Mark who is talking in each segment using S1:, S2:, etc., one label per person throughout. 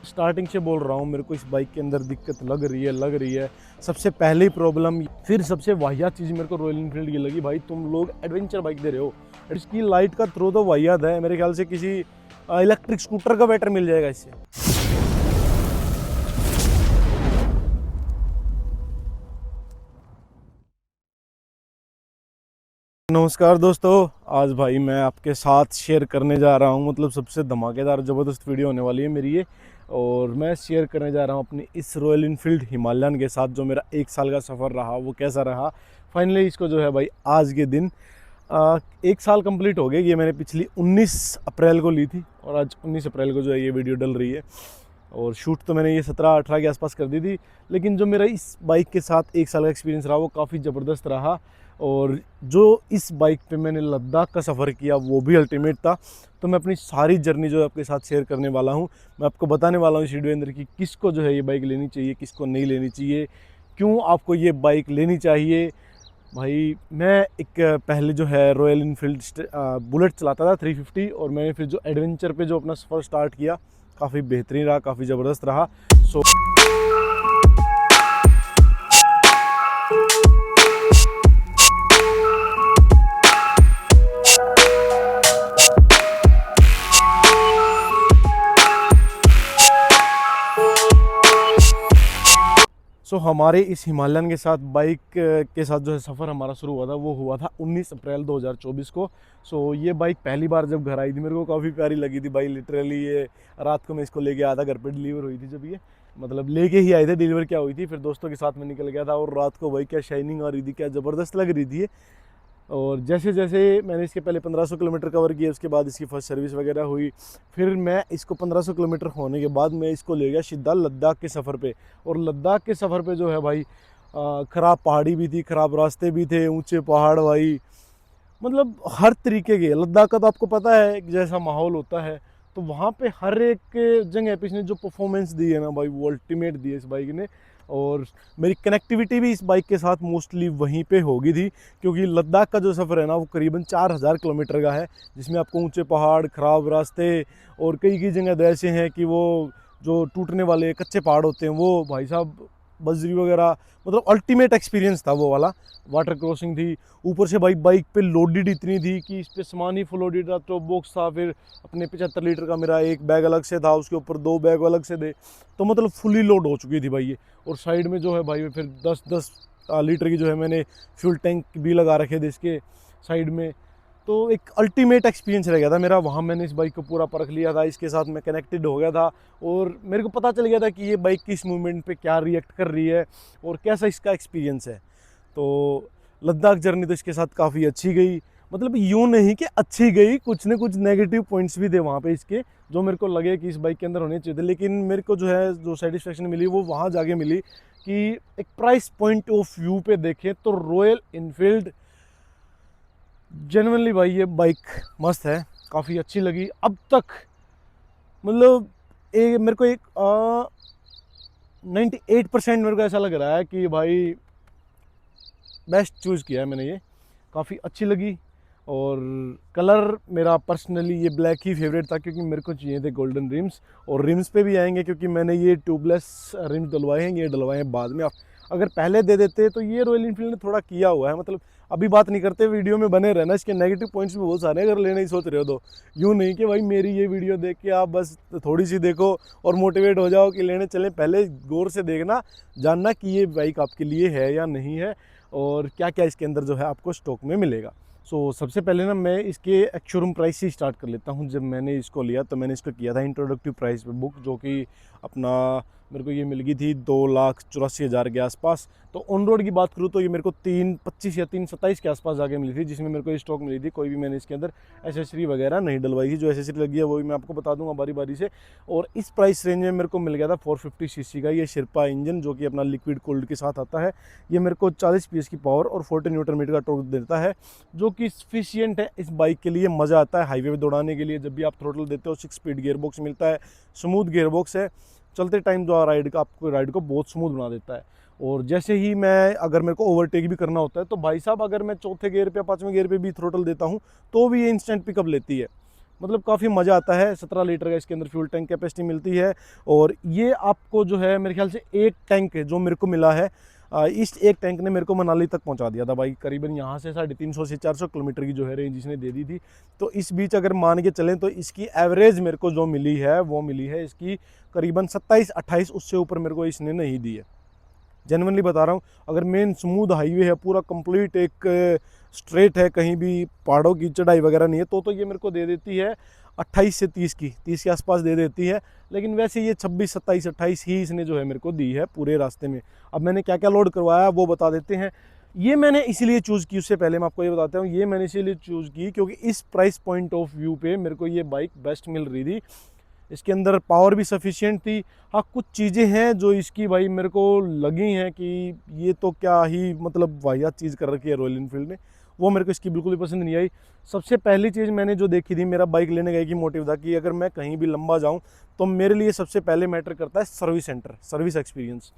S1: Starting से बोल रहा हूँ, मेरे को इस बाइक के अंदर दिक्कत लग रही है। सबसे पहली प्रॉब्लम, फिर सबसे वाहियात चीज़ मेरे को रॉयल इनफील्ड की लगी, भाई तुम लोग एडवेंचर बाइक दे रहे हो, इसकी लाइट का थ्रो तो वाहियात है। मेरे ख्याल से किसी इलेक्ट्रिक स्कूटर का बैटर मिल जाएगा इससे। नमस्कार दोस्तों, आज भाई मैं आपके साथ शेयर करने जा रहा हूँ, मतलब सबसे धमाकेदार ज़बरदस्त वीडियो होने वाली है मेरी ये। और मैं शेयर करने जा रहा हूँ अपनी इस रॉयल इनफील्ड हिमालयन के साथ जो मेरा 1 साल का सफ़र रहा वो कैसा रहा। फाइनली इसको जो है भाई आज के दिन 1 साल कंप्लीट हो गया। ये मैंने पिछली 19 अप्रैल को ली थी और आज 19 अप्रैल को जो है ये वीडियो डल रही है। और शूट तो मैंने ये 17-18 के आसपास कर दी थी, लेकिन जो मेरा इस बाइक के साथ 1 साल का एक्सपीरियंस रहा वो काफ़ी ज़बरदस्त रहा। और जो इस बाइक पे मैंने लद्दाख का सफ़र किया वो भी अल्टीमेट था। तो मैं अपनी सारी जर्नी जो है आपके साथ शेयर करने वाला हूँ। मैं आपको बताने वाला हूँ इस वीडियो अंदर कि किसको जो है ये बाइक लेनी चाहिए, किसको नहीं लेनी चाहिए, क्यों आपको ये बाइक लेनी चाहिए। भाई मैं एक पहले जो है रॉयल इनफील्ड बुलेट चलाता था 350, और मैंने फिर जो एडवेंचर पे जो अपना सफ़र स्टार्ट किया काफ़ी बेहतरीन रहा, काफ़ी ज़बरदस्त रहा। सो हमारे इस हिमालयन के साथ बाइक के साथ जो है सफ़र हमारा शुरू हुआ था वो हुआ था 19 अप्रैल 2024 को। ये बाइक पहली बार जब घर आई थी मेरे को काफ़ी प्यारी लगी थी भाई। लिटरली ये रात को मैं इसको लेके आया था, घर पे डिलीवर हुई थी जब ये, मतलब लेके ही आए थे, डिलीवर क्या हुई थी, फिर दोस्तों के साथ में निकल गया था। और रात को भाई क्या शाइनिंग आ रही थी, क्या ज़बरदस्त लग रही थी ये। और जैसे जैसे मैंने इसके पहले 1500 किलोमीटर कवर किए, उसके बाद इसकी फर्स्ट सर्विस वगैरह हुई, फिर मैं इसको 1500 किलोमीटर होने के बाद मैं इसको ले गया सीधा लद्दाख के सफ़र पे। और लद्दाख के सफ़र पे जो है भाई ख़राब पहाड़ी भी थी, ख़राब रास्ते भी थे, ऊंचे पहाड़ भाई, मतलब हर तरीके के। लद्दाख का तो आपको पता है जैसा माहौल होता है, तो वहाँ पे हर एक जगह पे इसने जो परफॉर्मेंस दी है ना भाई वो अल्टीमेट दी है इस बाइक ने। और मेरी कनेक्टिविटी भी इस बाइक के साथ मोस्टली वहीं पे होगी थी, क्योंकि लद्दाख का जो सफ़र है ना वो करीबन 4000 किलोमीटर का है, जिसमें आपको ऊंचे पहाड़, ख़राब रास्ते, और कई कई जगह तो ऐसे हैं कि वो जो टूटने वाले कच्चे पहाड़ होते हैं वो भाई साहब बजरी वगैरह, मतलब अल्टीमेट एक्सपीरियंस था वो वाला। वाटर क्रॉसिंग थी, ऊपर से भाई बाइक पे लोडेड इतनी थी कि इस पे सामान ही फुल लोडेड था। टॉप बॉक्स था, फिर अपने 75 लीटर का मेरा एक बैग अलग से था, उसके ऊपर 2 बैग अलग से थे, तो मतलब फुली लोड हो चुकी थी भाई ये। और साइड में जो है भाई फिर 10-10 लीटर की जो है मैंने फ्यूल टैंक भी लगा रखे थे इसके साइड में। तो एक अल्टीमेट एक्सपीरियंस रह गया था मेरा वहाँ। मैंने इस बाइक को पूरा परख लिया था, इसके साथ मैं कनेक्टेड हो गया था, और मेरे को पता चल गया था कि ये बाइक किस मूवमेंट पे क्या रिएक्ट कर रही है और कैसा इसका एक्सपीरियंस है। तो लद्दाख जर्नी तो इसके साथ काफ़ी अच्छी गई, मतलब यूँ नहीं कि अच्छी गई, कुछ न कुछ नेगेटिव पॉइंट्स भी थे वहाँ पे इसके, जो मेरे को लगे कि इस बाइक के अंदर होने चाहिए थे। लेकिन मेरे को जो है जो सेटिस्फेक्शन मिली वो वहाँ जाके मिली कि एक प्राइस पॉइंट ऑफ व्यू पे देखें तो रॉयल इनफील्ड जेन्युइनली भाई ये बाइक मस्त है, काफ़ी अच्छी लगी अब तक। मतलब मेरे को एक 98% मेरे को ऐसा लग रहा है कि भाई बेस्ट चूज़ किया है मैंने ये, काफ़ी अच्छी लगी। और कलर मेरा पर्सनली ये ब्लैक ही फेवरेट था, क्योंकि मेरे को चाहिए थे गोल्डन रिम्स, और रिम्स पे भी आएंगे क्योंकि मैंने ये ट्यूबलेस रिम्स डलवाए हैं, ये डलवाए हैं बाद में। अगर पहले दे देते तो ये रॉयल इनफील्ड ने थोड़ा किया हुआ है, मतलब अभी बात नहीं करते, वीडियो में बने रहना। इसके नेगेटिव पॉइंट्स भी बहुत सारे हैं, अगर लेने ही सोच रहे हो तो यूँ नहीं कि भाई मेरी ये वीडियो देख के आप बस थोड़ी सी देखो और मोटिवेट हो जाओ कि लेने चलें। पहले गौर से देखना, जानना कि ये बाइक आपके लिए है या नहीं है, और क्या क्या इसके अंदर जो है आपको स्टॉक में मिलेगा। सबसे पहले ना मैं इसके एक्स शोरूम प्राइस से स्टार्ट कर लेता हूँ। जब मैंने इसको लिया तो मैंने इसको किया था इंट्रोडक्टिव प्राइस पे बुक, जो कि अपना मेरे को ये मिल गई थी 2,84,000 के आसपास। तो ऑन रोड की बात करूँ तो ये मेरे को 3,25 या 3,27 के आसपास जाके मिली थी, जिसमें मेरे को स्टॉक मिली थी। कोई भी मैंने इसके अंदर एसेसरी वगैरह नहीं डलवाई थी, जो एसेसरी लगी है वो भी मैं आपको बता दूंगा बारी बारी से। और इस प्राइस रेंज में मेरे को मिल गया था 450 सीसी का ये शिरपा इंजन, जो कि अपना लिक्विड कोल्ड के साथ आता है। ये मेरे को 40 PS की पावर और 40 न्यूटन मीटर का टॉर्क देता है, जो कि सफिशियंट है इस बाइक के लिए। मज़ा आता है हाईवे पे दौड़ाने के लिए, जब भी आप थ्रोटल देते हो 6 स्पीड गियर बॉक्स मिलता है, स्मूथ गियर बॉक्स है, चलते टाइम जो आपको राइड को बहुत स्मूथ बना देता है। और जैसे ही मैं अगर मेरे को ओवरटेक भी करना होता है तो भाई साहब अगर मैं चौथे गियर पे या 5वें गियर पे भी थ्रोटल देता हूँ तो भी ये इंस्टेंट पिकअप लेती है। मतलब काफ़ी मज़ा आता है। 17 लीटर का इसके अंदर फ्यूल टैंक कैपेसिटी मिलती है। और ये आपको जो है मेरे ख्याल से एक टैंक जो मेरे को मिला है, इस एक टैंक ने मेरे को मनाली तक पहुंचा दिया था भाई। करीबन यहाँ से 350 से 400 किलोमीटर की जो है रेंज इसने दे दी थी। तो इस बीच अगर मान के चलें तो इसकी एवरेज मेरे को जो मिली है वो मिली है इसकी करीबन 27-28, उससे ऊपर मेरे को इसने नहीं दी है। जेनवनली बता रहा हूँ, अगर मेन स्मूथ हाईवे है पूरा कंप्लीट एक स्ट्रेट है, कहीं भी पहाड़ों की चढ़ाई वगैरह नहीं है, तो ये मेरे को दे देती है 28 से 30 की, 30 के आसपास दे देती है। लेकिन वैसे ये 26, 27, 28 ही इसने जो है मेरे को दी है पूरे रास्ते में। अब मैंने क्या क्या लोड करवाया वो बता देते हैं। ये मैंने इसीलिए चूज़ की, उससे पहले मैं आपको ये बताता हूँ, ये मैंने इसीलिए चूज़ की क्योंकि इस प्राइस पॉइंट ऑफ व्यू पे मेरे को ये बाइक बेस्ट मिल रही थी। इसके अंदर पावर भी सफिशिएंट थी। हाँ, कुछ चीज़ें हैं जो इसकी भाई मेरे को लगी हैं कि ये तो क्या ही मतलब वाहियात चीज़ कर रखी है रॉयल इनफील्ड ने, वो मेरे को इसकी बिल्कुल भी पसंद नहीं आई। सबसे पहली चीज़ मैंने जो देखी थी, मेरा बाइक लेने गए की मोटिव था कि अगर मैं कहीं भी लंबा जाऊँ तो मेरे लिए सबसे पहले मैटर करता है सर्विस सेंटर, सर्विस एक्सपीरियंस।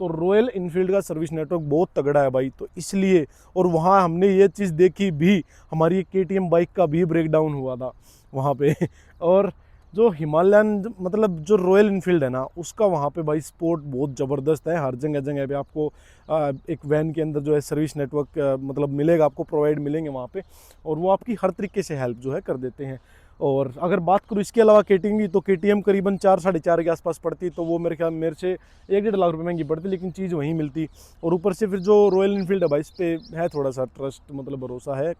S1: तो रॉयल इनफील्ड का सर्विस नेटवर्क बहुत तगड़ा है भाई, तो इसलिए। और वहाँ हमने ये चीज़ देखी भी, हमारी KTM बाइक का भी ब्रेकडाउन हुआ था वहाँ पे। और जो हिमालयन मतलब जो रॉयल इनफील्ड है ना, उसका वहाँ पे भाई सपोर्ट बहुत ज़बरदस्त है। हर जगह जगह पे आपको एक वैन के अंदर जो है सर्विस नेटवर्क मतलब मिलेगा, आपको प्रोवाइड मिलेंगे वहाँ पे, और वो आपकी हर तरीके से हेल्प जो है कर देते हैं। और अगर बात करूँ इसके अलावा KTM की, तो KTM करीबन 4-4.5 के आसपास पड़ती, तो वो मेरे ख्याल मेरे से 1-1.5 लाख रुपये महंगी पड़ती, लेकिन चीज़ वहीं मिलती। और ऊपर से फिर जो रॉयल इनफील्ड है भाई, इस पर है थोड़ा सा ट्रस्ट, मतलब भरोसा है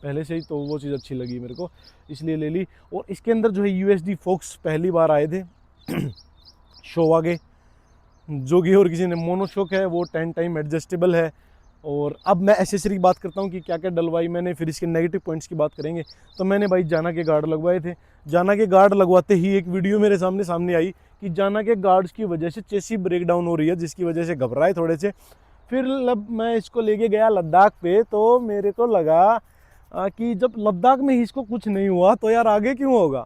S1: पहले से ही, तो वो चीज़ अच्छी लगी मेरे को, इसलिए ले ली। और इसके अंदर जो है USD फोक्स पहली बार आए थे शो आगे, जो कि और किसी ने मोनोशॉक है, वो 10 टाइम एडजस्टेबल है। और अब मैं एसेसरी की बात करता हूँ कि क्या क्या डलवाई मैंने, फिर इसके नेगेटिव पॉइंट्स की बात करेंगे। तो मैंने भाई जाना के गार्ड लगवाए थे। जाना के गार्ड लगवाते ही एक वीडियो मेरे सामने आई कि जाना के गार्ड्स की वजह से चेसी ब्रेकडाउन हो रही है, जिसकी वजह से घबराए थोड़े से। फिर जब मैं इसको लेके गया लद्दाख पे, तो मेरे को लगा कि जब लद्दाख में ही इसको कुछ नहीं हुआ तो यार आगे क्यों होगा।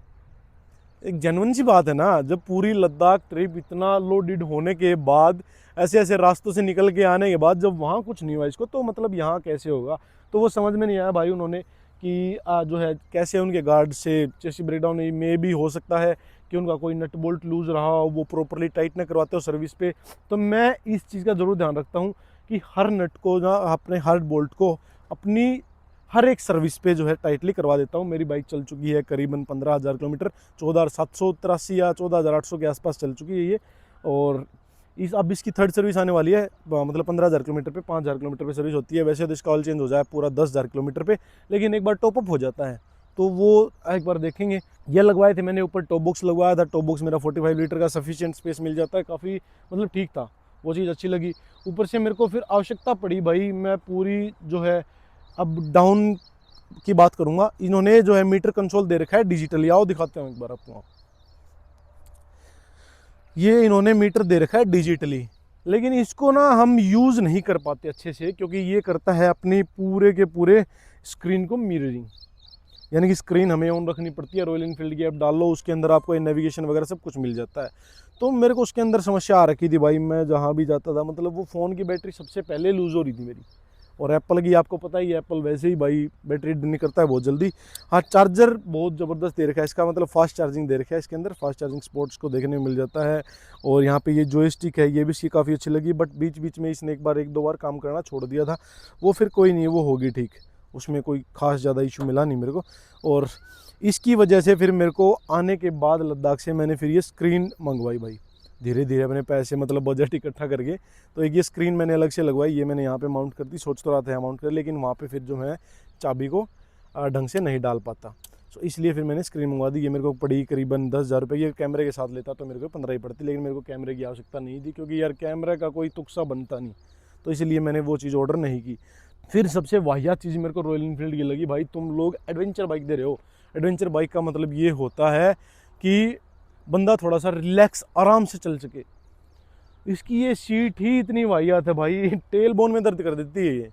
S1: एक जेन्युइन सी बात है ना, जब पूरी लद्दाख ट्रिप इतना लोडेड होने के बाद, ऐसे ऐसे रास्तों से निकल के आने के बाद, जब वहाँ कुछ नहीं हुआ इसको, तो मतलब यहाँ कैसे होगा। तो वो समझ में नहीं आया भाई उन्होंने कि जो है कैसे उनके गार्ड से चेसी ब्रेकडाउन में भी हो सकता है कि उनका कोई नट बोल्ट लूज रहा हो, वो प्रॉपरली टाइट ना करवाते हो सर्विस पे। तो मैं इस चीज़ का ज़रूर ध्यान रखता हूँ कि हर नट को ना, अपने हर बोल्ट को अपनी हर एक सर्विस पे जो है टाइटली करवा देता हूँ। मेरी बाइक चल चुकी है करीबन 15,000 किलोमीटर, 14,783 या 14,800 के आसपास चल चुकी है ये। और अब इसकी थर्ड सर्विस आने वाली है, मतलब 15,000 किलोमीटर पे, 5,000 किलोमीटर पे सर्विस होती है। वैसे तो इसका ऑयल चेंज हो जाए पूरा 10,000 किलोमीटर पे, लेकिन एक बार टॉपअप हो जाता है, तो वो एक बार देखेंगे। ये लगवाए थे मैंने, ऊपर टॉप बॉक्स लगवाया था। टॉप बॉक्स मेरा 45 लीटर का सफिशिएंट स्पेस मिल जाता है, काफ़ी मतलब ठीक था, वो चीज़ अच्छी लगी। ऊपर से मेरे को फिर आवश्यकता पड़ी भाई, मैं पूरी जो है अब डाउन की बात करूंगा। इन्होंने जो है मीटर कंसोल दे रखा है डिजिटली, आओ दिखाते हूँ एक बार आपको। ये इन्होंने मीटर दे रखा है डिजिटली, लेकिन इसको ना हम यूज़ नहीं कर पाते अच्छे से, क्योंकि ये करता है अपनी पूरे के पूरे स्क्रीन को मिररिंग, यानी कि स्क्रीन हमें ऑन रखनी पड़ती है। रॉयल इनफील्ड की ऐप डाल लो, उसके अंदर आपको नेविगेशन वगैरह सब कुछ मिल जाता है। तो मेरे को उसके अंदर समस्या आ रखी थी भाई, मैं जहाँ भी जाता था, मतलब वो फ़ोन की बैटरी सबसे पहले लूज़ हो रही थी मेरी। और एप्पल की आपको पता ही है, एप्पल वैसे ही भाई बैटरी ड्रेन करता है बहुत जल्दी। हाँ, चार्जर बहुत ज़बरदस्त दे रखा है इसका, मतलब फास्ट चार्जिंग दे रखा है इसके अंदर, फास्ट चार्जिंग स्पोर्ट्स को देखने में मिल जाता है। और यहाँ पे ये जॉयस्टिक है, ये भी इसकी काफ़ी अच्छी लगी, बट बीच बीच में इसने एक दो बार काम करना छोड़ दिया था, वो फिर कोई नहीं, वो होगी ठीक, उसमें कोई खास ज़्यादा इशू मिला नहीं मेरे को। और इसकी वजह से फिर मेरे को आने के बाद लद्दाख से मैंने फिर ये स्क्रीन मंगवाई भाई, धीरे धीरे अपने पैसे मतलब बजट इकट्ठा करके। तो एक ये स्क्रीन मैंने अलग से लगवाई, ये मैंने यहाँ पे माउंट कर दी। सोच तो रहा था यहाँ माउंट कर, लेकिन वहाँ पे फिर जो है चाबी को ढंग से नहीं डाल पाता, तो इसलिए फिर मैंने स्क्रीन मंगवा दी। ये मेरे को पड़ी करीबन 10,000 रुपये। ये कैमरे के साथ लेता तो मेरे को 15 ही पड़ती, लेकिन मेरे को कैमरे की आवश्यकता नहीं थी, क्योंकि यार कैमरे का कोई तुक्सा बनता नहीं, तो इसलिए मैंने वो चीज़ ऑर्डर नहीं की। फिर सबसे वाहियात चीज़ मेरे को रॉयल इनफील्ड की लगी भाई, तुम लोग एडवेंचर बाइक दे रहे हो। एडवेंचर बाइक का मतलब ये होता है कि बंदा थोड़ा सा रिलैक्स आराम से चल सके। इसकी ये सीट ही इतनी वाहियात है भाई, टेल बोन में दर्द कर देती है ये,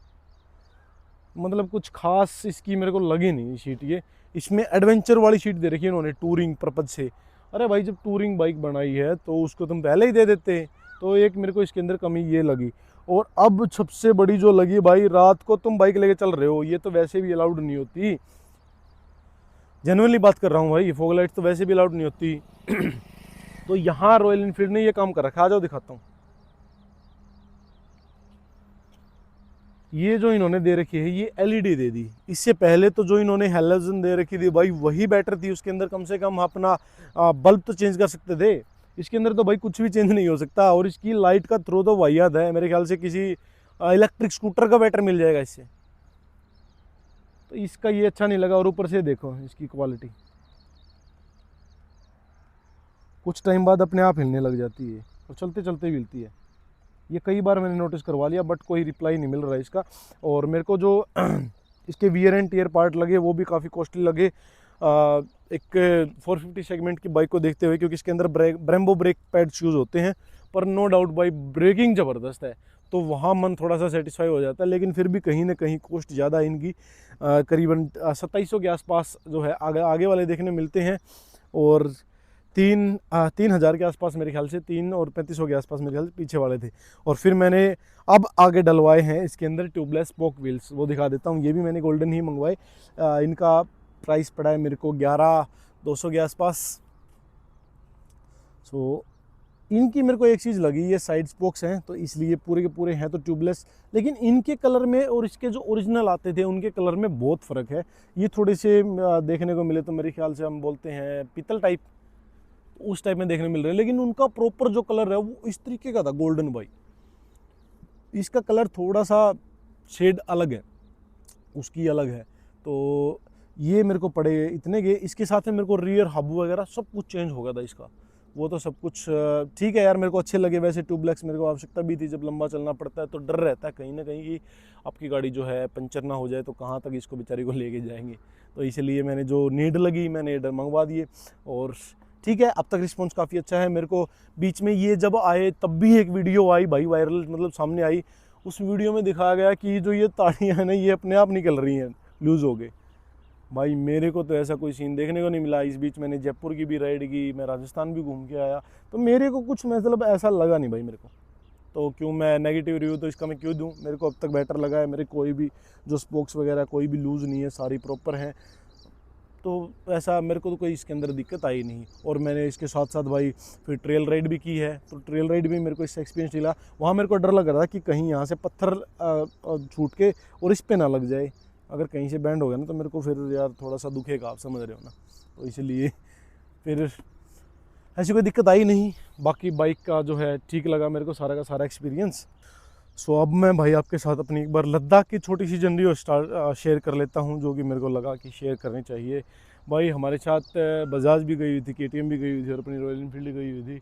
S1: मतलब कुछ खास इसकी मेरे को लगी नहीं सीट ये। इसमें एडवेंचर वाली सीट दे रखी है इन्होंने टूरिंग पर्पज से। अरे भाई, जब टूरिंग बाइक बनाई है तो उसको तुम पहले ही दे देते, तो एक मेरे को इसके अंदर कमी ये लगी। और अब सबसे बड़ी जो लगी भाई, रात को तुम बाइक लेके चल रहे हो, ये तो वैसे भी अलाउड नहीं होती, जेन्युइनली बात कर रहा हूँ भाई, फॉग लाइट तो वैसे भी अलाउड नहीं होती। तो यहाँ रॉयल इनफील्ड ने ये काम कर रखा है, आ जाओ दिखाता हूँ। ये जो इन्होंने दे रखी है ये एलईडी दे दी। इससे पहले तो जो इन्होंने हैलोजन दे रखी थी भाई वही बेटर थी, उसके अंदर कम से कम अपना बल्ब तो चेंज कर सकते थे। इसके अंदर तो भाई कुछ भी चेंज नहीं हो सकता, और इसकी लाइट का थ्रो तो वाहियात है, मेरे ख्याल से किसी इलेक्ट्रिक स्कूटर का बेटर मिल जाएगा इससे। तो इसका ये अच्छा नहीं लगा, और ऊपर से देखो इसकी क्वालिटी, कुछ टाइम बाद अपने आप हिलने लग जाती है और चलते चलते भी हिलती है। ये कई बार मैंने नोटिस करवा लिया, बट कोई रिप्लाई नहीं मिल रहा है इसका। और मेरे को जो इसके वियर एंड टीयर पार्ट लगे वो भी काफ़ी कॉस्टली लगे, एक 450 सेगमेंट की बाइक को देखते हुए, क्योंकि इसके अंदर ब्रेम्बो ब्रेक पैड्स यूज़ होते हैं। पर नो डाउट भाई ब्रेकिंग ज़बरदस्त है, तो वहाँ मन थोड़ा सा सेटिस्फाई हो जाता है। लेकिन फिर भी कहीं ना कहीं कॉस्ट ज़्यादा इनकी, करीबन 2700 के आसपास जो है आगे वाले देखने मिलते हैं, और 3,000 के आसपास मेरे ख्याल से, 3 और 3500 के आसपास मेरे ख्याल से पीछे वाले थे। और फिर मैंने अब आगे डलवाए हैं इसके अंदर ट्यूबलेस स्पोक व्हील्स, वो दिखा देता हूँ। ये भी मैंने गोल्डन ही मंगवाए। इनका प्राइस पड़ा है मेरे को 11,200 के आसपास। सो इनकी मेरे को एक चीज़ लगी, ये साइड स्पोक्स हैं तो इसलिए पूरे के पूरे हैं तो ट्यूबलेस, लेकिन इनके कलर में और इसके जो ओरिजिनल आते थे उनके कलर में बहुत फ़र्क है। ये थोड़े से देखने को मिले तो मेरे ख्याल से हम बोलते हैं पीतल टाइप, उस टाइप में देखने मिल रहे हैं, लेकिन उनका प्रॉपर जो कलर है वो इस तरीके का था, गोल्डन भाई। इसका कलर थोड़ा सा शेड अलग है, उसकी अलग है। तो ये मेरे को पड़े इतने के। इसके साथ में मेरे को रियर हब वगैरह सब कुछ चेंज हो गया था इसका, वो तो सब कुछ ठीक है यार, मेरे को अच्छे लगे। वैसे ट्यूबलेस मेरे को आवश्यकता भी थी, जब लंबा चलना पड़ता है तो डर रहता है कहीं ना कहीं कि आपकी गाड़ी जो है पंचर ना हो जाए तो कहाँ तक इसको बेचारी को लेके जाएंगे। तो इसलिए मैंने जो नीड लगी मैंने मंगवा दिए, और ठीक है अब तक रिस्पॉन्स काफ़ी अच्छा है। मेरे को बीच में ये जब आए तब भी एक वीडियो आई भाई, वायरल मतलब सामने आई। उस वीडियो में दिखाया गया कि जो ये ताड़ियाँ हैं ना ये अपने आप निकल रही हैं, लूज़ हो गए। भाई मेरे को तो ऐसा कोई सीन देखने को नहीं मिला। इस बीच मैंने जयपुर की भी राइड की, मैं राजस्थान भी घूम के आया, तो मेरे को कुछ मतलब ऐसा लगा नहीं भाई मेरे को। तो क्यों मैं नेगेटिव रिव्यू तो इसका मैं क्यों दूं, मेरे को अब तक बेटर लगा है। मेरे कोई भी जो स्पोक्स वगैरह कोई भी लूज़ नहीं है, सारी प्रॉपर हैं, तो ऐसा मेरे को तो कोई इसके अंदर दिक्कत आई नहीं। और मैंने इसके साथ साथ भाई फिर ट्रेल राइड भी की है, तो ट्रेल राइड भी मेरे को इससे एक्सपीरियंस मिला। वहाँ मेरे को डर लग रहा था कि कहीं यहाँ से पत्थर छूट के और इस पे ना लग जाए, अगर कहीं से बैंड हो गया ना तो मेरे को फिर यार थोड़ा सा दुखेगा, आप समझ रहे हो ना। तो इसलिए फिर ऐसी कोई दिक्कत आई नहीं। बाकी बाइक का जो है ठीक लगा मेरे को सारा का सारा एक्सपीरियंस। सो अब मैं भाई आपके साथ अपनी एक बार लद्दाख की छोटी सी जर्नी और शेयर कर लेता हूँ, जो कि मेरे को लगा कि शेयर करनी चाहिए। भाई हमारे साथ बजाज भी गई हुई थी, KTM भी गई हुई थी, और अपनी रॉयल इनफील्ड गई हुई थी।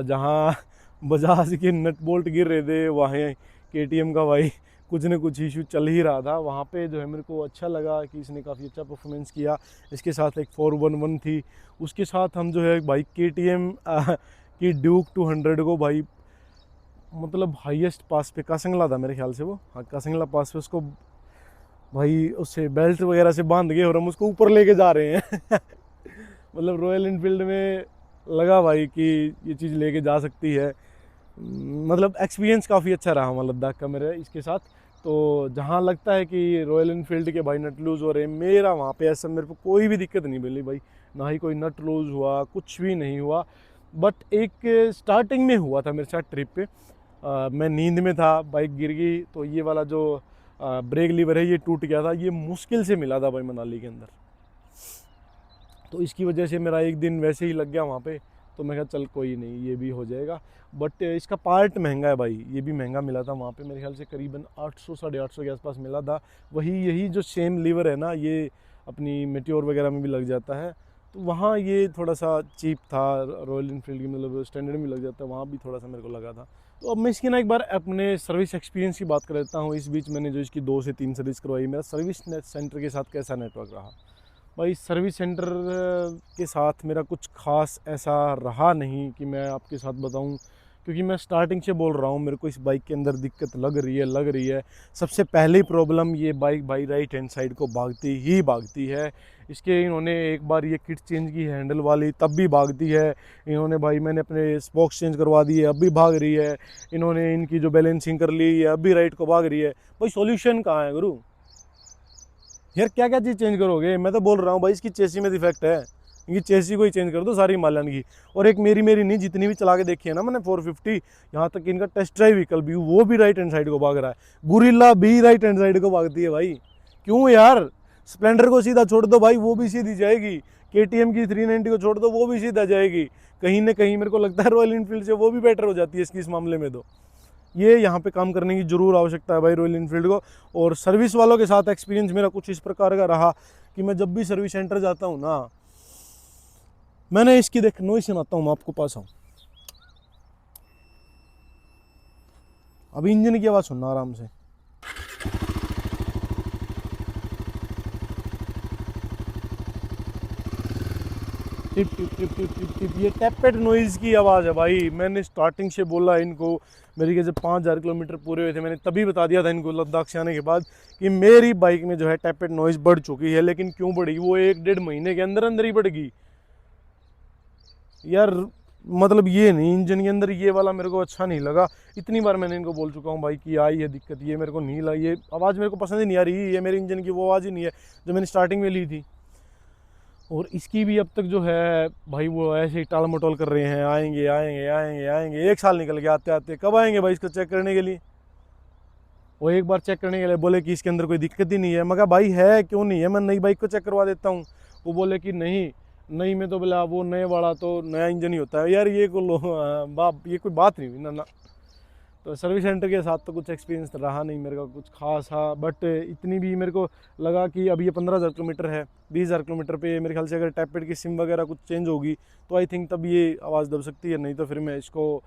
S1: जहाँ बजाज के नट बोल्ट गिर रहे थे वहाँ KTM का भाई कुछ न कुछ इशू चल ही रहा था। वहाँ पे जो है मेरे को अच्छा लगा कि इसने काफ़ी अच्छा परफॉर्मेंस किया। इसके साथ एक 411 थी, उसके साथ हम जो है भाई KTM की ड्यूक 200 को भाई मतलब हाईएस्ट पास पे, कासंगला था मेरे ख्याल से वो, हाँ कासंगला पास पे, उसको भाई उससे बेल्ट वगैरह से बांध के और हम उसको ऊपर लेके जा रहे हैं। मतलब रॉयल इनफील्ड में लगा भाई कि ये चीज़ लेके जा सकती है। मतलब एक्सपीरियंस काफ़ी अच्छा रहा हमारा लद्दाख का मेरे इसके साथ। तो जहाँ लगता है कि रॉयल इनफील्ड के भाई नट लूज़ हो रहे हैं, मेरा वहाँ पे ऐसा मेरे को कोई भी दिक्कत नहीं मिली भाई, ना ही कोई नट लूज़ हुआ, कुछ भी नहीं हुआ। बट एक स्टार्टिंग में हुआ था मेरे साथ ट्रिप पे, मैं नींद में था, बाइक गिर गई, तो ये वाला जो ब्रेक लीवर है ये टूट गया था। ये मुश्किल से मिला था भाई मनाली के अंदर, तो इसकी वजह से मेरा एक दिन वैसे ही लग गया वहाँ पे। तो मैं कहा चल कोई नहीं, ये भी हो जाएगा। बट इसका पार्ट महंगा है भाई, ये भी महंगा मिला था वहाँ पे, मेरे ख्याल से करीबन 800 850 के आसपास मिला था। वही यही जो सेम लीवर है ना, ये अपनी मेट्योर वगैरह में भी लग जाता है, तो वहाँ ये थोड़ा सा चीप था। रॉयल इनफील्ड की मतलब स्टैंडर्ड में लग जाता है, वहाँ भी थोड़ा सा मेरे को लगा था। तो अब मैं इसकी ना एक बार अपने सर्विस एक्सपीरियंस की बात कर लेता हूँ। इस बीच मैंने जो इसकी 2 से 3 सर्विस करवाई, मेरा सर्विस सेंटर के साथ कैसा नेटवर्क रहा भाई। सर्विस सेंटर के साथ मेरा कुछ खास ऐसा रहा नहीं कि मैं आपके साथ बताऊं, क्योंकि मैं स्टार्टिंग से बोल रहा हूं मेरे को इस बाइक के अंदर दिक्कत लग रही है। सबसे पहली प्रॉब्लम, ये बाइक भाई राइट हैंड साइड को भागती है। इसके इन्होंने एक बार ये किट चेंज की हैंडल वाली, तब भी भागती है। इन्होंने भाई मैंने अपने स्पोक्स चेंज करवा दिए, अब भी भाग रही है। इन्होंने इनकी जो बैलेंसिंग कर ली है, अब भी राइट को भाग रही है। भाई सॉल्यूशन कहाँ है गुरु? यार क्या क्या चीज़ चेंज करोगे, मैं तो बोल रहा हूँ भाई इसकी चेसी में डिफेक्ट है, इनकी चेसी को ही चेंज कर दो सारी हिमालयन की। और एक मेरी मेरी नहीं, जितनी भी चला के देखी है ना मैंने 450, यहाँ तक कि इनका टेस्ट ड्राइव व्हीकल भी वो भी राइट हैंड साइड को भाग रहा है, गुरिल्ला भी राइट हैंड साइड को भागती है भाई। क्यों यार, स्प्लेंडर को सीधा छोड़ दो भाई, वो भी सीधी जाएगी, KTM की 390 को छोड़ दो, वो भी सीधा जाएगी। कहीं ना कहीं मेरे को लगता है रॉयल इनफील्ड से वो भी बेटर हो जाती है इसकी इस मामले में। तो ये यहाँ पे काम करने की जरूर आवश्यकता है भाई रॉयल इनफील्ड को। और सर्विस वालों के साथ एक्सपीरियंस मेरा कुछ इस प्रकार का रहा कि मैं जब भी सर्विस सेंटर जाता हूँ ना, मैंने इसकी देख नॉइस सुनाता हूँ, मैं आपको पास आऊँ, अभी इंजन की आवाज़ सुनना आराम से। Tip tip tip tip tip tip, ये टैपेट नॉइज़ की आवाज़ है भाई। मैंने स्टार्टिंग से बोला इनको, मेरी के जब 5000 किलोमीटर पूरे हुए थे मैंने तभी बता दिया था इनको लद्दाख से आने के बाद कि मेरी बाइक में जो है टैपेट नॉइज़ बढ़ चुकी है। लेकिन क्यों बढ़ी, वो 1-1.5 महीने के अंदर अंदर ही बढ़ गई यार। मतलब ये नहीं, इंजन के अंदर ये वाला मेरे को अच्छा नहीं लगा। इतनी बार मैंने इनको बोल चुका हूँ भाई कि आई है दिक्कत, ये मेरे को नहीं लगी, ये आवाज़ मेरे को पसंद ही नहीं आ रही, ये मेरे इंजन की वो आवाज़ ही नहीं है जो मैंने स्टार्टिंग में ली थी। और इसकी भी अब तक जो है भाई वो ऐसे ही टाल मटोल कर रहे हैं, आएंगे आएंगे आएंगे आएंगे, 1 साल निकल गया आते आते, कब आएंगे भाई इसको चेक करने के लिए। वो एक बार चेक करने के लिए बोले कि इसके अंदर कोई दिक्कत ही नहीं है। मैं कहा भाई है क्यों नहीं है, मैं नई बाइक को चेक करवा देता हूँ। वो बोले कि नहीं, नई में तो बोला वो नए वाला तो नया इंजन ही होता है। यार ये को लो बाप, ये कोई बात नहीं हुई ना ना। तो सर्विस सेंटर के साथ तो कुछ एक्सपीरियंस रहा नहीं मेरे का कुछ खास। हाँ बट इतनी भी मेरे को लगा कि अब ये 15,000 किलोमीटर है, 20,000 किलोमीटर पे मेरे ख्याल से अगर टैपेड की सिम वगैरह कुछ चेंज होगी तो आई थिंक तब ये आवाज़ दब सकती है, नहीं तो फिर मैं इसको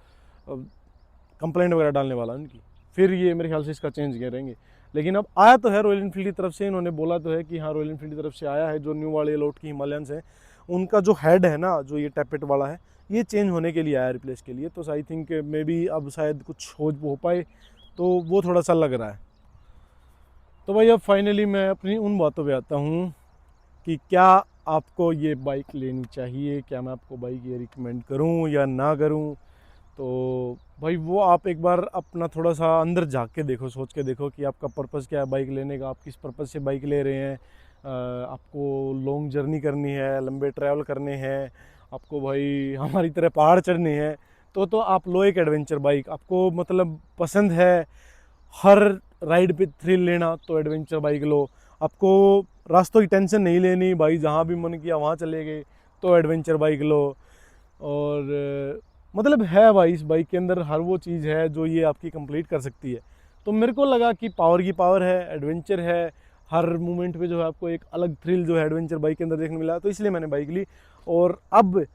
S1: कंप्लेंट वगैरह डालने वाला उनकी, फिर ये मेरे ख्याल से इसका चेंज करेंगे। लेकिन अब आया तो है रॉयल इनफील्ड की तरफ से, इन्होंने बोला तो है कि हाँ रॉयल इनफील्ड की तरफ से आया है, जो न्यू वाले लोट की हिमालयंस हैं उनका जो हेड है ना, जो ये टैपेट वाला है, ये चेंज होने के लिए आया रिप्लेस के लिए। तो आई थिंक मे बी अब शायद कुछ हो पाए, तो वो थोड़ा सा लग रहा है। तो भाई अब फाइनली मैं अपनी उन बातों पे आता हूँ कि क्या आपको ये बाइक लेनी चाहिए, क्या मैं आपको बाइक ये रिकमेंड करूँ या ना करूँ। तो भाई वो आप एक बार अपना थोड़ा सा अंदर झाँक के देखो, सोच के देखो कि आपका पर्पज़ क्या है बाइक लेने का, आप किस पर्पज़ से बाइक ले रहे हैं। आपको लॉन्ग जर्नी करनी है, लंबे ट्रैवल करने हैं, आपको भाई हमारी तरह पहाड़ चढ़ने हैं, तो आप लो एक एडवेंचर बाइक। आपको मतलब पसंद है हर राइड पे थ्रिल लेना, तो एडवेंचर बाइक लो। आपको रास्तों की टेंशन नहीं लेनी भाई, जहाँ भी मन किया वहाँ चले गए, तो एडवेंचर बाइक लो। और मतलब है भाई इस बाइक के अंदर हर वो चीज़ है जो ये आपकी कंप्लीट कर सकती है। तो मेरे को लगा कि पावर की पावर है, एडवेंचर है, हर मोमेंट पे जो है आपको एक अलग थ्रिल जो है एडवेंचर बाइक के अंदर देखने मिला, तो इसलिए मैंने बाइक ली। और अब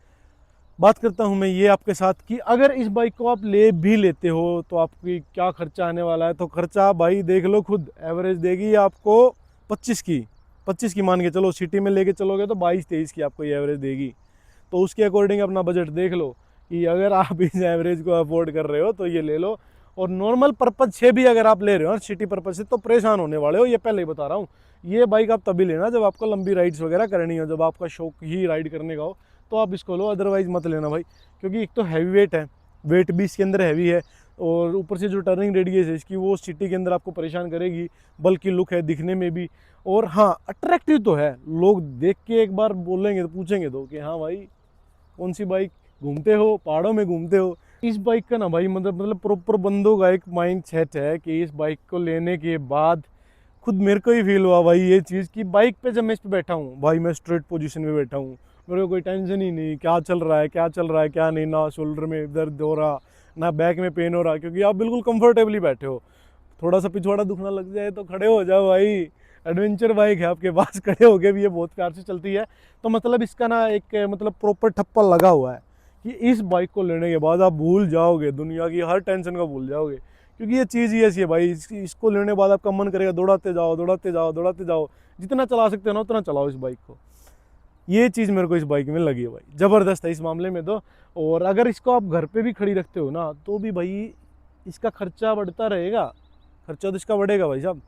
S1: बात करता हूँ मैं ये आपके साथ कि अगर इस बाइक को आप ले भी लेते हो तो आपकी क्या खर्चा आने वाला है। तो खर्चा भाई देख लो खुद, एवरेज देगी आपको 25 की मान के चलो, सिटी में लेके चलोगे तो 22-23 की आपको ये एवरेज देगी। तो उसके अकॉर्डिंग अपना बजट देख लो कि अगर आप इस एवरेज को अफोर्ड कर रहे हो तो ये ले लो। और नॉर्मल पर्पज़ से भी अगर आप ले रहे हो सिटी पर्पज़ से, तो परेशान होने वाले हो, ये पहले ही बता रहा हूँ। ये बाइक आप तभी लेना जब आपको लंबी राइड्स वगैरह करनी हो, जब आपका शौक ही राइड करने का हो, तो आप इसको लो, अदरवाइज़ मत लेना भाई। क्योंकि एक तो हैवी वेट है, वेट भी इसके अंदर हैवी है, और ऊपर से जो टर्निंग रेडियस है इसकी वो सिटी के अंदर आपको परेशान करेगी। बल्कि लुक है दिखने में भी, और हाँ अट्रैक्टिव तो है, लोग देख के एक बार बोलेंगे तो पूछेंगे तो कि हाँ भाई कौन सी बाइक, घूमते हो पहाड़ों में घूमते हो। इस बाइक का ना भाई मतलब प्रॉपर बंदों का एक माइंड सेट है कि इस बाइक को लेने के बाद खुद मेरे को ही फील हुआ भाई ये चीज़ कि बाइक पे जब मैं इस पे बैठा हूँ भाई, मैं स्ट्रेट पोजीशन में बैठा हूँ, मेरे को कोई टेंशन ही नहीं क्या चल रहा है क्या चल रहा है क्या नहीं, ना शोल्डर में दर्द हो रहा ना बैक में पेन हो रहा, क्योंकि आप बिल्कुल कंफर्टेबली बैठे हो। थोड़ा सा पिछवाड़ा दुखना लग जाए तो खड़े हो जाओ भाई, एडवेंचर बाइक है आपके पास, खड़े होके भी ये बहुत प्यार से चलती है। तो मतलब इसका ना एक मतलब प्रॉपर ठप्पा लगा हुआ है कि इस बाइक को लेने के बाद आप भूल जाओगे दुनिया की हर टेंशन को, भूल जाओगे। क्योंकि ये चीज़ ही ऐसी है भाई, इसको लेने के बाद आपका मन करेगा दौड़ाते जाओ दौड़ाते जाओ दौड़ाते जाओ, जितना चला सकते हो ना उतना चलाओ इस बाइक को। ये चीज़ मेरे को इस बाइक में लगी है भाई, ज़बरदस्त है इस मामले में तो। और अगर इसको आप घर पे भी खड़ी रखते हो ना तो भी भाई इसका खर्चा बढ़ता रहेगा, खर्चा तो इसका बढ़ेगा भाई साहब।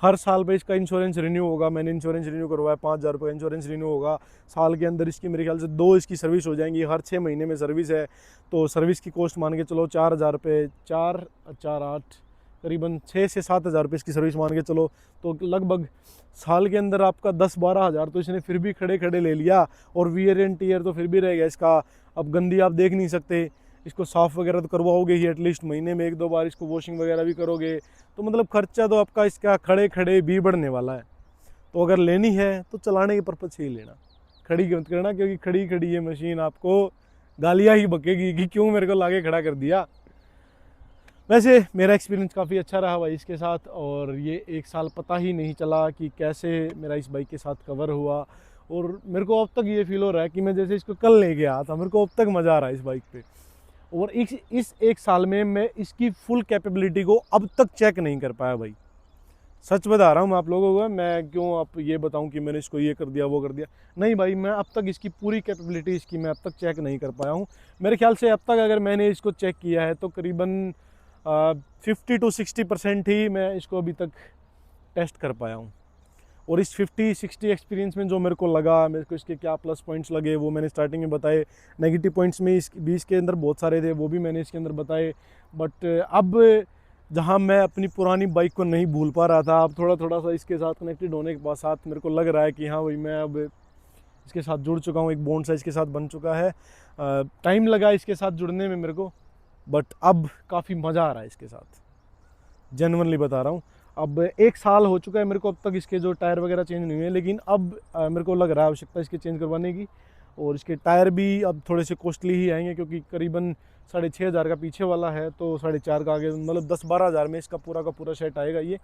S1: हर साल पे इसका इंश्योरेंस रिन्यू होगा, मैंने इंश्योरेंस रिन्यू करवाया, 5,000 रुपये इंश्योरेंस रिन्यू होगा साल के अंदर। इसकी मेरे ख्याल से 2 इसकी सर्विस हो जाएंगी, हर 6 महीने में सर्विस है। तो सर्विस की कॉस्ट मान के चलो 4,000 रुपये, 4 4 8 करीबन 6 से 7 हज़ार रुपये इसकी सर्विस मान के चलो, तो लगभग साल के अंदर आपका 10-12 हज़ार तो इसने फिर भी खड़े खड़े ले लिया। और वियर एंड टीयर तो फिर भी रहेगा इसका। अब गंदी आप देख नहीं सकते, इसको साफ़ वगैरह तो करवाओगे ही, एटलीस्ट महीने में 1-2 बार इसको वॉशिंग वगैरह भी करोगे, तो मतलब खर्चा तो आपका इसका खड़े खड़े भी बढ़ने वाला है। तो अगर लेनी है तो चलाने के पर्पज़ से ही लेना, खड़ी मत करना, क्योंकि खड़ी खड़ी ये मशीन आपको गालियाँ ही बकेगी कि क्यों मेरे को लाके खड़ा कर दिया। वैसे मेरा एक्सपीरियंस काफ़ी अच्छा रहा भाई इसके साथ, और ये 1 साल पता ही नहीं चला कि कैसे मेरा इस बाइक के साथ कवर हुआ। और मेरे को अब तक ये फील हो रहा है कि मैं जैसे इसको कल लेके आया था, मेरे को अब तक मज़ा आ रहा है इस बाइक पे। और इस 1 साल में मैं इसकी फुल कैपेबिलिटी को अब तक चेक नहीं कर पाया भाई, सच बता रहा हूँ मैं आप लोगों को। मैं क्यों आप ये बताऊँ कि मैंने इसको ये कर दिया वो कर दिया, नहीं भाई, मैं अब तक इसकी पूरी कैपेबिलिटी इसकी मैं अब तक चेक नहीं कर पाया हूँ। मेरे ख्याल से अब तक अगर मैंने इसको चेक किया है तो करीबन 50 to 60% ही मैं इसको अभी तक टेस्ट कर पाया हूँ। और इस 50-60 एक्सपीरियंस में जो मेरे को लगा, मेरे को इसके क्या प्लस पॉइंट्स लगे वो मैंने स्टार्टिंग में बताए। नेगेटिव पॉइंट्स में इसके अंदर बहुत सारे थे, वो भी मैंने इसके अंदर बताए। बट अब जहाँ मैं अपनी पुरानी बाइक को नहीं भूल पा रहा था, अब थोड़ा थोड़ा सा इसके साथ कनेक्टेड होने के बाद साथ मेरे को लग रहा है कि हाँ भाई, मैं अब इसके साथ जुड़ चुका हूँ, एक बॉन्ड सा इसके साथ बन चुका है। टाइम लगा इसके साथ जुड़ने में मेरे को, बट अब काफ़ी मज़ा आ रहा है इसके साथ, जेन्युइनली बता रहा हूँ। अब 1 साल हो चुका है मेरे को अब तक इसके जो टायर वगैरह चेंज नहीं हुए, लेकिन अब मेरे को लग रहा है आवश्यकता इसके चेंज करवाने की। और इसके टायर भी अब थोड़े से कॉस्टली ही आएंगे, क्योंकि करीबन 6,500 का पीछे वाला है, तो 4,500 का आगे, मतलब 10-12 हज़ार में इसका पूरा का पूरा सेट आएगा ये।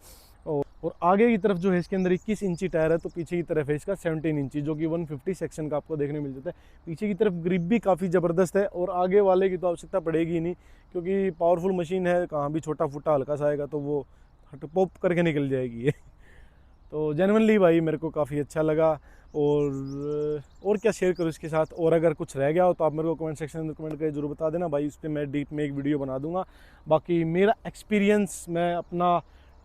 S1: और आगे की तरफ जो है इसके अंदर 21 इंची टायर है, तो पीछे की तरफ है इसका 17 इंची, जो कि 150 सेक्शन का आपको देखने मिल जाता है। पीछे की तरफ ग्रिप भी काफ़ी ज़बरदस्त है, और आगे वाले की तो आवश्यकता पड़ेगी ही नहीं, क्योंकि पावरफुल मशीन है, कहाँ भी छोटा फुटा हल्का सा आएगा तो वो हट पॉप करके निकल जाएगी ये। तो जेन्युइनली भाई मेरे को काफ़ी अच्छा लगा। और क्या शेयर करूँ इसके साथ, और अगर कुछ रह गया हो तो आप मेरे को कमेंट सेक्शन में कमेंट करके जरूर बता देना भाई, उस पर मैं डीप में एक वीडियो बना दूंगा। बाकी मेरा एक्सपीरियंस मैं अपना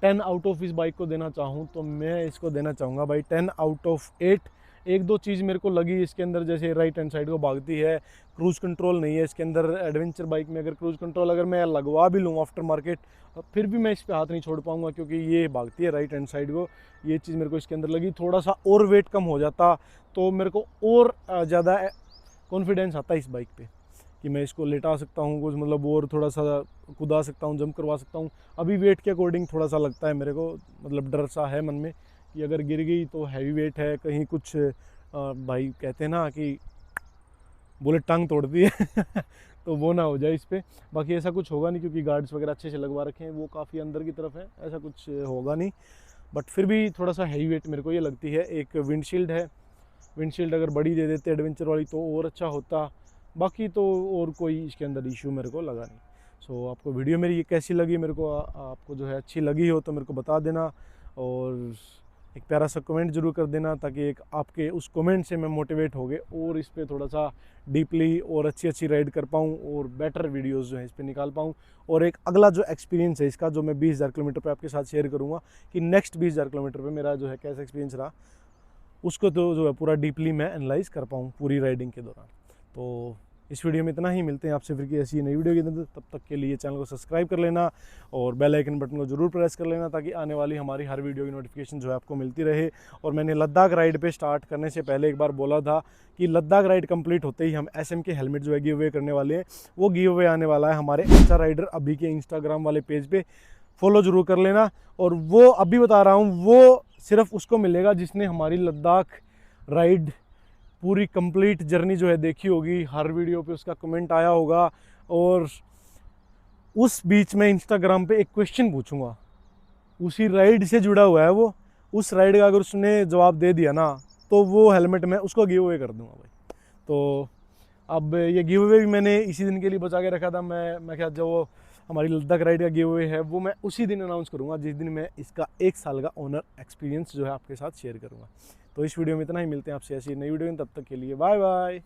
S1: 10 आउट ऑफ इस बाइक को देना चाहूँ तो मैं इसको देना चाहूँगा भाई 10 आउट ऑफ 8। 1-2 चीज़ मेरे को लगी इसके अंदर, जैसे राइट हैंड साइड को भागती है, क्रूज़ कंट्रोल नहीं है इसके अंदर। एडवेंचर बाइक में अगर क्रूज़ कंट्रोल अगर मैं लगवा भी लूँ आफ्टर मार्केट, फिर भी मैं इस पर हाथ नहीं छोड़ पाऊँगा, क्योंकि ये भागती है राइट हैंड साइड को। ये चीज़ मेरे को इसके अंदर लगी। थोड़ा सा और वेट कम हो जाता तो मेरे को और ज़्यादा कॉन्फिडेंस आता है इस बाइक पे कि मैं इसको लेटा सकता हूँ कुछ, मतलब और थोड़ा सा कूदा सकता हूँ, जंप करवा सकता हूँ। अभी वेट के अकॉर्डिंग थोड़ा सा लगता है मेरे को, मतलब डर सा है मन में कि अगर गिर गई तो हैवी वेट है, कहीं कुछ भाई कहते हैं ना कि बुलेट टांग तोड़ती है तो वो ना हो जाए इस पर। बाकी ऐसा कुछ होगा नहीं, क्योंकि गार्ड्स वगैरह अच्छे से लगवा रखे हैं, वो काफ़ी अंदर की तरफ है, ऐसा कुछ होगा नहीं। बट फिर भी थोड़ा सा हैवी वेट मेरे को ये लगती है। एक विंडशील्ड है, विंडशील्ड अगर बड़ी दे देते एडवेंचर वाली तो और अच्छा होता। बाकी तो और कोई इसके अंदर इशू मेरे को लगा नहीं। सो आपको वीडियो मेरी ये कैसी लगी, मेरे को आपको जो है अच्छी लगी हो तो मेरे को बता देना, और एक प्यारा सा कमेंट जरूर कर देना, ताकि एक आपके उस कमेंट से मैं मोटिवेट हो गए और इस पर थोड़ा सा डीपली और अच्छी राइड कर पाऊँ, और बेटर वीडियोस जो है इस पर निकाल पाऊँ। और एक अगला जो एक्सपीरियंस है इसका, जो मैं 20,000 किलोमीटर पे आपके साथ शेयर करूँगा कि नेक्स्ट 20,000 किलोमीटर पे मेरा जो है कैसा एक्सपीरियंस रहा, उसको तो जो है पूरा डीपली मैं एनालाइज कर पाऊँ पूरी राइडिंग के दौरान। तो इस वीडियो में इतना ही, मिलते हैं आपसे फिर की ऐसी नई वीडियो के अंदर। तब तक के लिए चैनल को सब्सक्राइब कर लेना और बेल आइकन बटन को जरूर प्रेस कर लेना, ताकि आने वाली हमारी हर वीडियो की नोटिफिकेशन जो है आपको मिलती रहे। और मैंने लद्दाख राइड पे स्टार्ट करने से पहले एक बार बोला था कि लद्दाख राइड कंप्लीट होते ही हम SM के हेलमेट जो है गिव अवे करने वाले हैं। वो गिव अवे आने वाला है हमारे अच्छा राइडर अभी के इंस्टाग्राम वाले पेज पे, फॉलो जरूर कर लेना। और वो अभी बता रहा हूँ, वो सिर्फ उसको मिलेगा जिसने हमारी लद्दाख राइड पूरी कंप्लीट जर्नी जो है देखी होगी, हर वीडियो पे उसका कमेंट आया होगा। और उस बीच में इंस्टाग्राम पे एक क्वेश्चन पूछूंगा, उसी राइड से जुड़ा हुआ है वो, उस राइड का अगर उसने जवाब दे दिया ना तो वो हेलमेट मैं उसको गिव अवे कर दूंगा भाई। तो अब ये गिव अवे भी मैंने इसी दिन के लिए बचा के रखा था। मैं क्या, जो हमारी लद्दाख राइड का गिव अवे है वो मैं उसी दिन अनाउंस करूंगा जिस दिन मैं इसका 1 साल का ओनर एक्सपीरियंस जो है आपके साथ शेयर करूंगा। तो इस वीडियो में इतना ही, मिलते हैं आपसे ऐसी नई वीडियो में, तब तक के लिए बाय बाय।